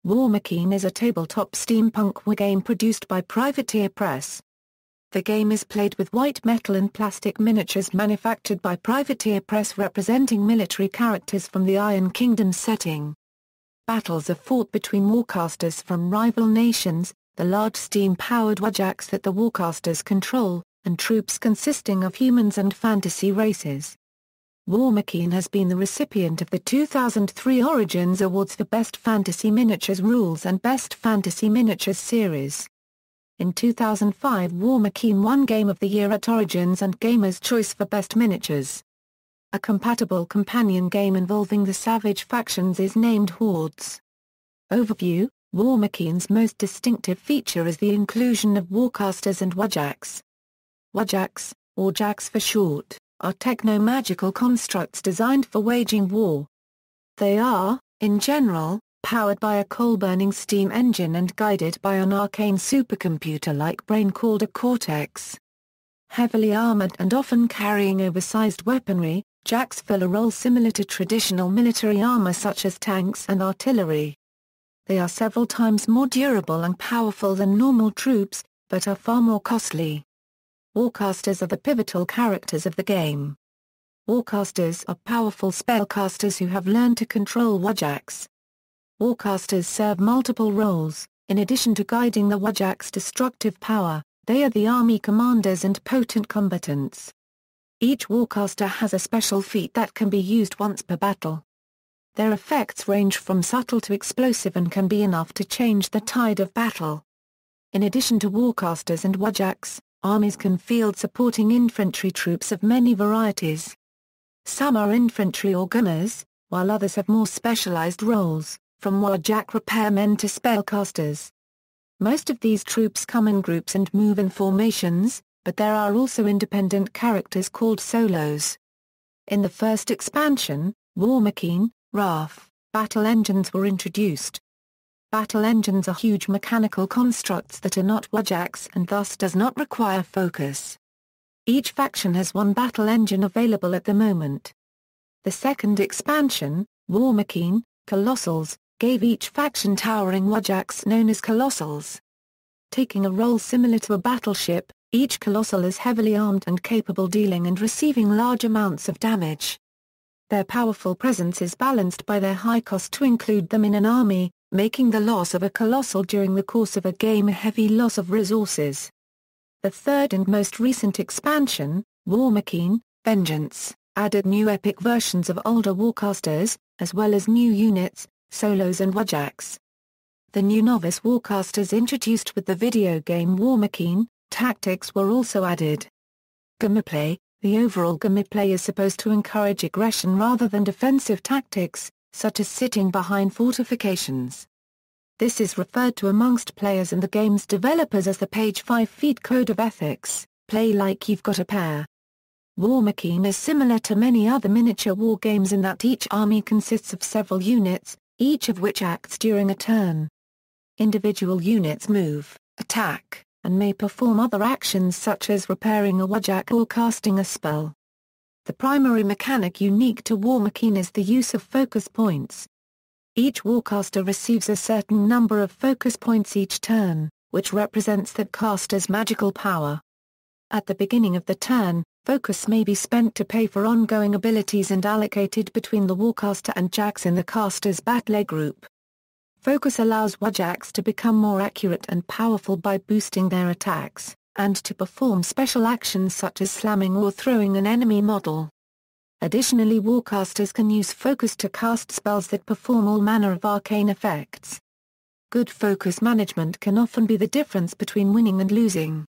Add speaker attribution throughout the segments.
Speaker 1: Warmachine is a tabletop steampunk wargame produced by Privateer Press. The game is played with white metal and plastic miniatures manufactured by Privateer Press representing military characters from the Iron Kingdom setting. Battles are fought between warcasters from rival nations, the large steam-powered warjacks that the warcasters control, and troops consisting of humans and fantasy races. Warmachine has been the recipient of the 2003 Origins Awards for Best Fantasy Miniatures Rules and Best Fantasy Miniatures Series. In 2005 Warmachine won Game of the Year at Origins and Gamer's Choice for Best Miniatures. A compatible companion game involving the Savage factions is named Hordes. Overview: Warmachine's most distinctive feature is the inclusion of warcasters and warjacks. Warjacks, or jacks for short, are techno-magical constructs designed for waging war. They are, in general, powered by a coal-burning steam engine and guided by an arcane supercomputer-like brain called a cortex. Heavily armored and often carrying oversized weaponry, jacks fill a role similar to traditional military armor such as tanks and artillery. They are several times more durable and powerful than normal troops, but are far more costly. Warcasters are the pivotal characters of the game. Warcasters are powerful spellcasters who have learned to control warjacks. Warcasters serve multiple roles. In addition to guiding the warjack's destructive power, they are the army commanders and potent combatants. Each warcaster has a special feat that can be used once per battle. Their effects range from subtle to explosive and can be enough to change the tide of battle. In addition to warcasters and warjacks, armies can field supporting infantry troops of many varieties. Some are infantry or gunners, while others have more specialized roles, from warjack repairmen to spellcasters. Most of these troops come in groups and move in formations, but there are also independent characters called solos. In the first expansion, Warmachine, RAF, battle engines were introduced. Battle engines are huge mechanical constructs that are not warjacks and thus does not require focus. Each faction has one battle engine available at the moment. The second expansion, Warmachine, Colossals, gave each faction towering warjacks known as Colossals. Taking a role similar to a battleship, each Colossal is heavily armed and capable dealing and receiving large amounts of damage. Their powerful presence is balanced by their high cost to include them in an army, making the loss of a Colossal during the course of a game a heavy loss of resources. The third and most recent expansion, Warmachine, Vengeance, added new epic versions of older warcasters, as well as new units, solos and warjacks. The new novice warcasters introduced with the video game Warmachine, Tactics were also added. Gameplay: the overall gameplay is supposed to encourage aggression rather than defensive tactics, such as sitting behind fortifications. This is referred to amongst players and the game's developers as the Page 5 Feet Code of Ethics, play like you've got a pair. Warmachine is similar to many other miniature war games in that each army consists of several units, each of which acts during a turn. Individual units move, attack, and may perform other actions such as repairing a warjack or casting a spell. The primary mechanic unique to Warmachine is the use of focus points. Each warcaster receives a certain number of focus points each turn, which represents that caster's magical power. At the beginning of the turn, focus may be spent to pay for ongoing abilities and allocated between the warcaster and jacks in the caster's battle group. Focus allows warjacks to become more accurate and powerful by boosting their attacks, and to perform special actions such as slamming or throwing an enemy model. Additionally, warcasters can use focus to cast spells that perform all manner of arcane effects. Good focus management can often be the difference between winning and losing.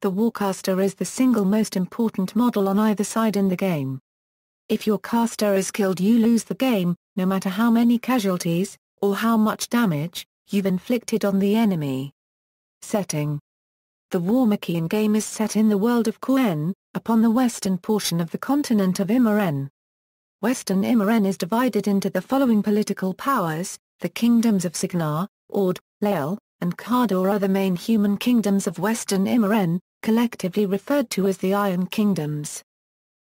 Speaker 1: The warcaster is the single most important model on either side in the game. If your caster is killed, you lose the game, no matter how many casualties, or how much damage, you've inflicted on the enemy. Setting: the Warmachine game is set in the world of Quen, upon the western portion of the continent of Imaren. Western Imaren is divided into the following political powers: the kingdoms of Signar, Ord, Lael, and Khador are the main human kingdoms of Western Imaren, collectively referred to as the Iron Kingdoms.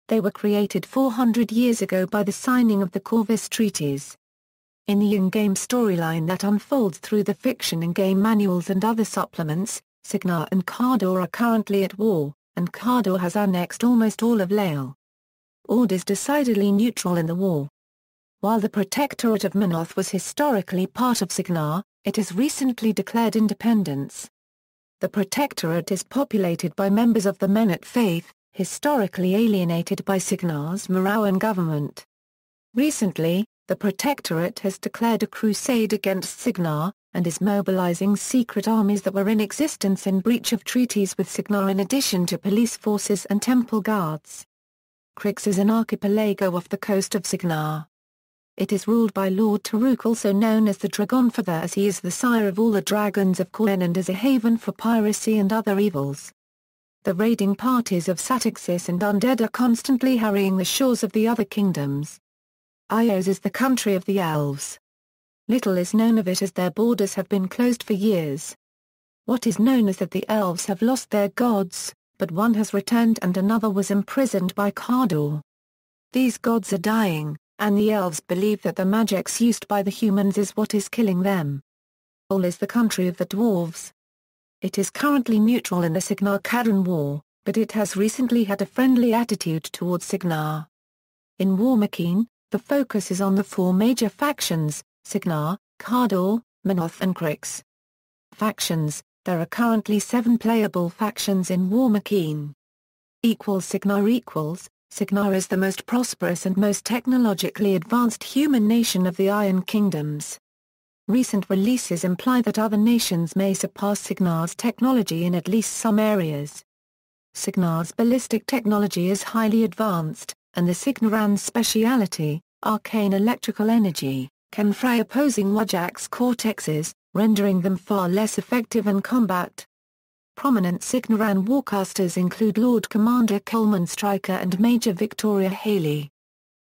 Speaker 1: They were created 400 years ago by the signing of the Corvus Treaties. In the in-game storyline that unfolds through the fiction and game manuals and other supplements, Cygnar and Cardor are currently at war, and Cardor has annexed almost all of Lael. Ord is decidedly neutral in the war. While the Protectorate of Menoth was historically part of Cygnar, it has recently declared independence. The Protectorate is populated by members of the Menot faith, historically alienated by Cygnar's Morawan government. Recently, the Protectorate has declared a crusade against Cygnar, and is mobilizing secret armies that were in existence in breach of treaties with Cygnar in addition to police forces and temple guards. Cryx is an archipelago off the coast of Cygnar. It is ruled by Lord Taruk, also known as the Dragonfather, as he is the sire of all the dragons of Quen and is a haven for piracy and other evils. The raiding parties of Satixis and Undead are constantly harrying the shores of the other kingdoms. Ios is the country of the elves. Little is known of it as their borders have been closed for years. What is known is that the elves have lost their gods, but one has returned and another was imprisoned by Cardor. These gods are dying, and the elves believe that the magics used by the humans is what is killing them. Ol is the country of the dwarves. It is currently neutral in the Cygnar-Cadron War, but it has recently had a friendly attitude towards Cygnar. In Warmachine, the focus is on the four major factions, Cygnar, Cardor, Menoth and Cryx. Factions: there are currently 7 playable factions in Warmachine. Cygnar Cygnar is the most prosperous and most technologically advanced human nation of the Iron Kingdoms. Recent releases imply that other nations may surpass Cygnar's technology in at least some areas. Cygnar's ballistic technology is highly advanced, and the Cygnaran's speciality, arcane electrical energy, can fry opposing warjacks' cortexes, rendering them far less effective in combat. Prominent Cygnaran warcasters include Lord Commander Coleman Stryker and Major Victoria Haley.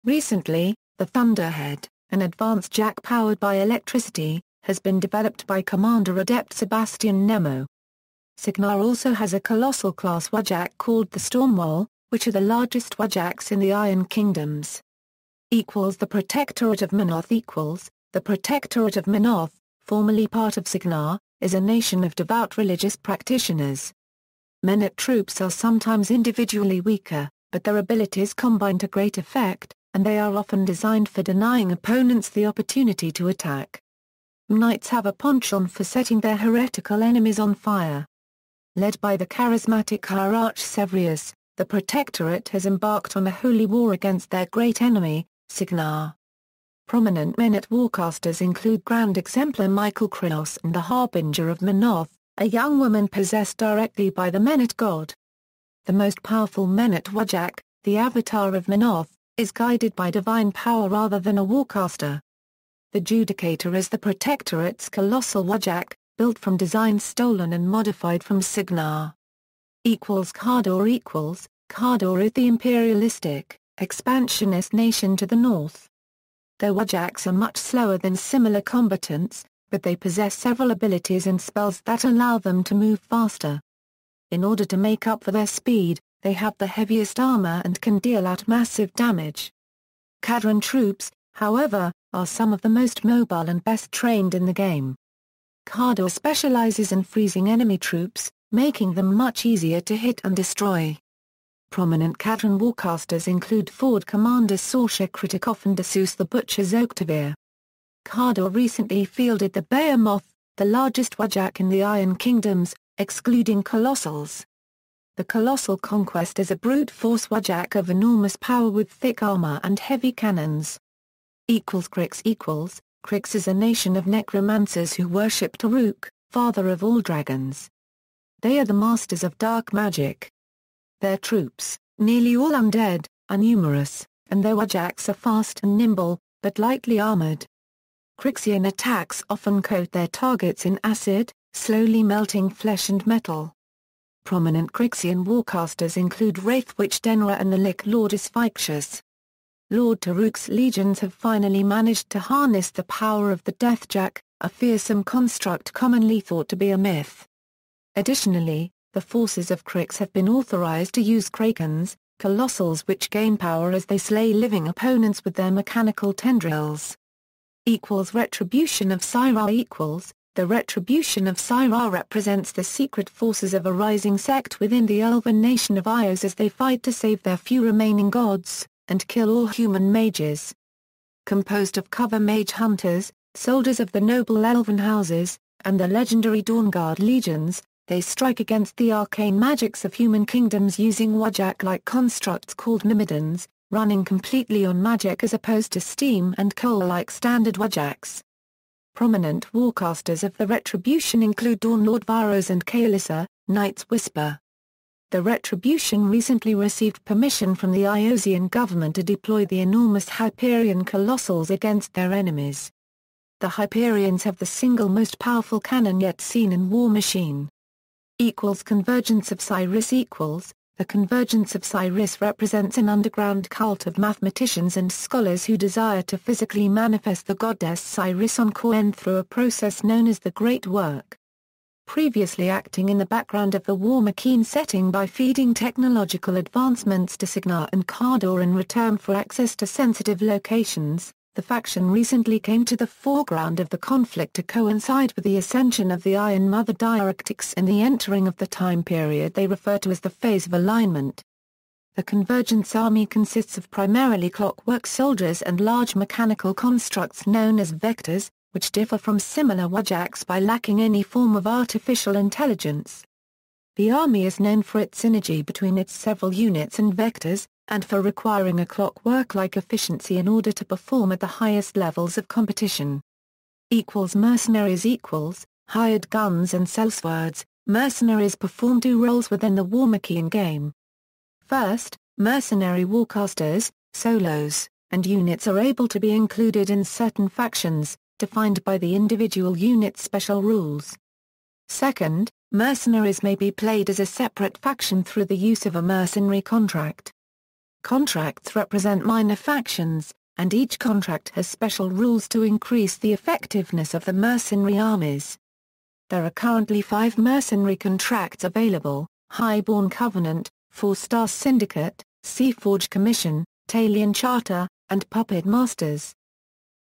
Speaker 1: Recently, the Thunderhead, an advanced jack powered by electricity, has been developed by Commander Adept Sebastian Nemo. Cygnar also has a colossal class warjack called the Stormwall, which are the largest warjacks in the Iron Kingdoms. The Protectorate of Menoth The Protectorate of Menoth, formerly part of Cygnar, is a nation of devout religious practitioners. Menot troops are sometimes individually weaker, but their abilities combine to great effect, and they are often designed for denying opponents the opportunity to attack. Knights have a penchant for setting their heretical enemies on fire. Led by the charismatic hierarch Sevrius, the Protectorate has embarked on a holy war against their great enemy, Cygnar. Prominent Menot warcasters include Grand Exemplar Michael Kryos and the Harbinger of Menoth, a young woman possessed directly by the Menot god. The most powerful Menot warjack, the Avatar of Menoth, is guided by divine power rather than a warcaster. The Judicator is the Protectorate's colossal warjack, built from designs stolen and modified from Cygnar. Cardor Cardor is the imperialistic, expansionist nation to the north. Their warjacks are much slower than similar combatants, but they possess several abilities and spells that allow them to move faster. In order to make up for their speed, they have the heaviest armor and can deal out massive damage. Cadron troops, however, are some of the most mobile and best trained in the game. Cardor specializes in freezing enemy troops, making them much easier to hit and destroy. Prominent Cadron warcasters include Ford Commander Sorsha Kritikov and Desus the Butcher Zoktavir. Cardor recently fielded the Behemoth, the largest warjack in the Iron Kingdoms, excluding Colossals. The Colossal Conquest is a brute force warjack of enormous power with thick armor and heavy cannons. Cryx Cryx is a nation of necromancers who worship Taruk, father of all dragons. They are the masters of dark magic. Their troops, nearly all undead, are numerous, and their warjacks are fast and nimble, but lightly armored. Cryxian attacks often coat their targets in acid, slowly melting flesh and metal. Prominent Cryxian warcasters include Wraithwitch Denra and the Lich Lord Asphyxius. Lord Taruk's legions have finally managed to harness the power of the Deathjack, a fearsome construct commonly thought to be a myth. Additionally, the forces of Cryx have been authorized to use Krakens, colossals which gain power as they slay living opponents with their mechanical tendrils. Equals Retribution of Syrah equals. The Retribution of Syrah represents the secret forces of a rising sect within the elven nation of Ios as they fight to save their few remaining gods, and kill all human mages. Composed of cover mage hunters, soldiers of the noble elven houses, and the legendary Dawnguard legions, they strike against the arcane magics of human kingdoms using warjack-like constructs called myrmidons, running completely on magic as opposed to steam and coal-like standard warjacks. Prominent warcasters of the Retribution include Dawnlord Varos and Kaelissa, Night's Whisper. The Retribution recently received permission from the Iosian government to deploy the enormous Hyperion Colossals against their enemies. The Hyperions have the single most powerful cannon yet seen in Warmachine. Convergence of Cyrus equals. The Convergence of Cyrus represents an underground cult of mathematicians and scholars who desire to physically manifest the goddess Cyrus on Koen through a process known as the Great Work. Previously acting in the background of the Warmachine setting by feeding technological advancements to Signar and Cardor in return for access to sensitive locations, the faction recently came to the foreground of the conflict to coincide with the ascension of the Iron Mother Dialectics and the entering of the time period they refer to as the Phase of Alignment. The Convergence Army consists of primarily clockwork soldiers and large mechanical constructs known as vectors, which differ from similar warjacks by lacking any form of artificial intelligence. The army is known for its synergy between its several units and vectors, and for requiring a clockwork-like efficiency in order to perform at the highest levels of competition. Mercenaries equals. Hired guns and sellswords. Mercenaries perform two roles within the Warmachine game. First, mercenary warcasters, solos, and units are able to be included in certain factions, defined by the individual unit's special rules. Second, mercenaries may be played as a separate faction through the use of a mercenary contract. Contracts represent minor factions, and each contract has special rules to increase the effectiveness of the mercenary armies. There are currently 5 mercenary contracts available: Highborn Covenant, 4-Star Syndicate, Seaforge Commission, Talion Charter, and Puppet Masters.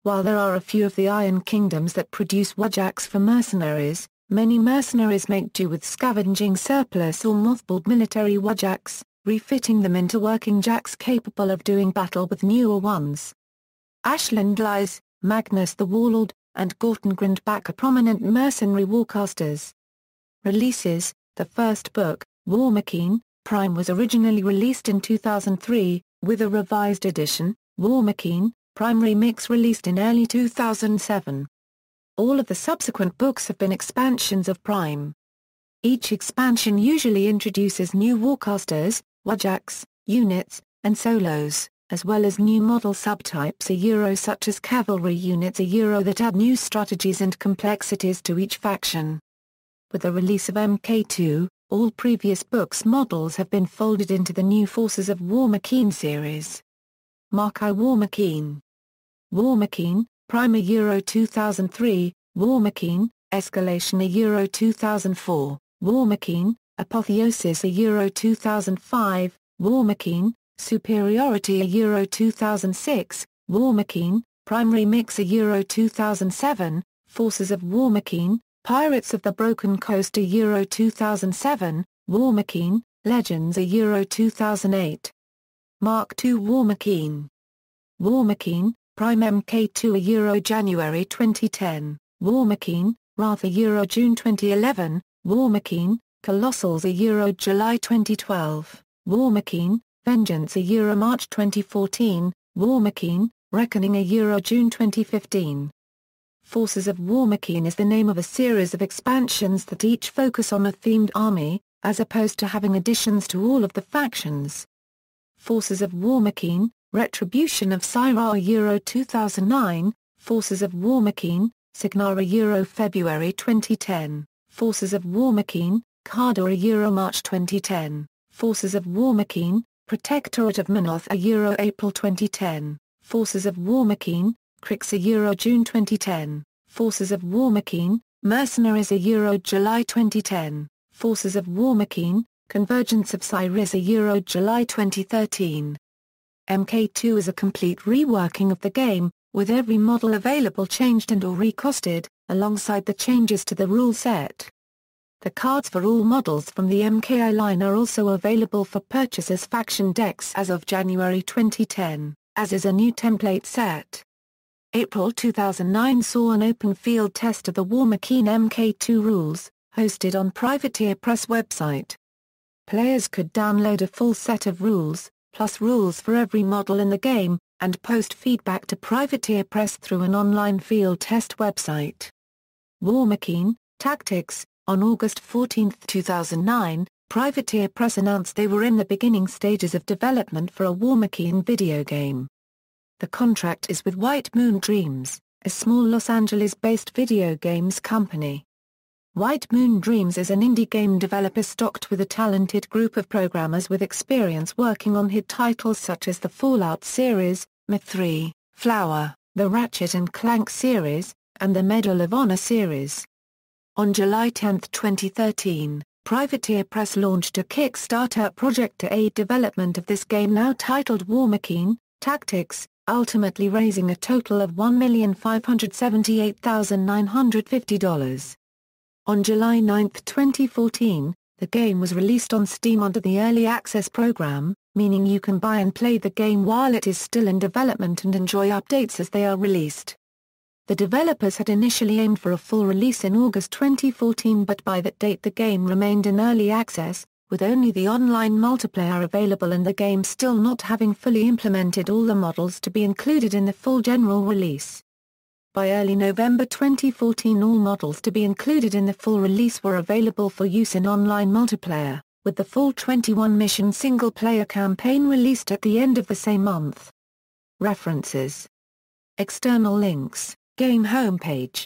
Speaker 1: While there are a few of the Iron Kingdoms that produce warjacks for mercenaries, many mercenaries make do with scavenging surplus or mothballed military warjacks, refitting them into working jacks capable of doing battle with newer ones. Ashland Lies, Magnus the Warlord, and Gortengrind back are prominent mercenary warcasters. Releases: the first book, Warmachine, Prime was originally released in 2003, with a revised edition, Warmachine, Prime Remix released in early 2007. All of the subsequent books have been expansions of Prime. Each expansion usually introduces new warcasters, warjacks, units, and solos, as well as new model subtypes such as cavalry units that add new strategies and complexities to each faction. With the release of MK2, all previous books' models have been folded into the new Forces of Warmachine series. Marquis Warmachine. Warmachine, Prime Euro 2003, Warmachine, Escalation Euro 2004, Warmachine, Apotheosis Euro 2005, Warmachine, Superiority Euro 2006, Warmachine, Prime Remix Euro 2007, Forces of Warmachine, Pirates of the Broken Coast Euro 2007, Warmachine, Legends Euro 2008. Mark II Warmachine. Warmachine, Prime MK2 Euro January 2010, Warmachine, Wrath Euro June 2011, Warmachine, Colossals Euro July 2012, Warmachine, Vengeance Euro March 2014, Warmachine, Reckoning Euro June 2015. Forces of Warmachine is the name of a series of expansions that each focus on a themed army, as opposed to having additions to all of the factions. Forces of Warmachine, Retribution of Syrah Euro 2009, Forces of Warmachine, Signar Euro February 2010, Forces of Warmachine, Cardor Euro March 2010, Forces of Warmachine, Protectorate of Menoth Euro April 2010, Forces of Warmachine, Crix Euro June 2010, Forces of Warmachine, Mercenaries Euro July 2010, Forces of Warmachine, Convergence of Cyrus Euro July 2013. MK2 is a complete reworking of the game, with every model available changed and/or recosted, alongside the changes to the rule set. The cards for all models from the MKI line are also available for purchase as faction decks as of January 2010, as is a new template set. April 2009 saw an open field test of the Warmachine MK2 rules, hosted on Privateer Press website. Players could download a full set of rules, plus rules for every model in the game, and post feedback to Privateer Press through an online field test website. Warmachine Tactics. On August 14, 2009, Privateer Press announced they were in the beginning stages of development for a Warmachine video game. The contract is with White Moon Dreams, a small Los Angeles-based video games company. White Moon Dreams is an indie game developer stocked with a talented group of programmers with experience working on hit titles such as the Fallout series, Myth 3, Flower, the Ratchet & Clank series, and the Medal of Honor series. On July 10, 2013, Privateer Press launched a Kickstarter project to aid development of this game now titled Warmachine Tactics, ultimately raising a total of $1,578,950. On July 9, 2014, the game was released on Steam under the Early Access program, meaning you can buy and play the game while it is still in development and enjoy updates as they are released. The developers had initially aimed for a full release in August 2014, but by that date the game remained in early access, with only the online multiplayer available and the game still not having fully implemented all the models to be included in the full general release. By early November 2014 all models to be included in the full release were available for use in online multiplayer, with the full 21-mission single-player campaign released at the end of the same month. References. External links. Game homepage.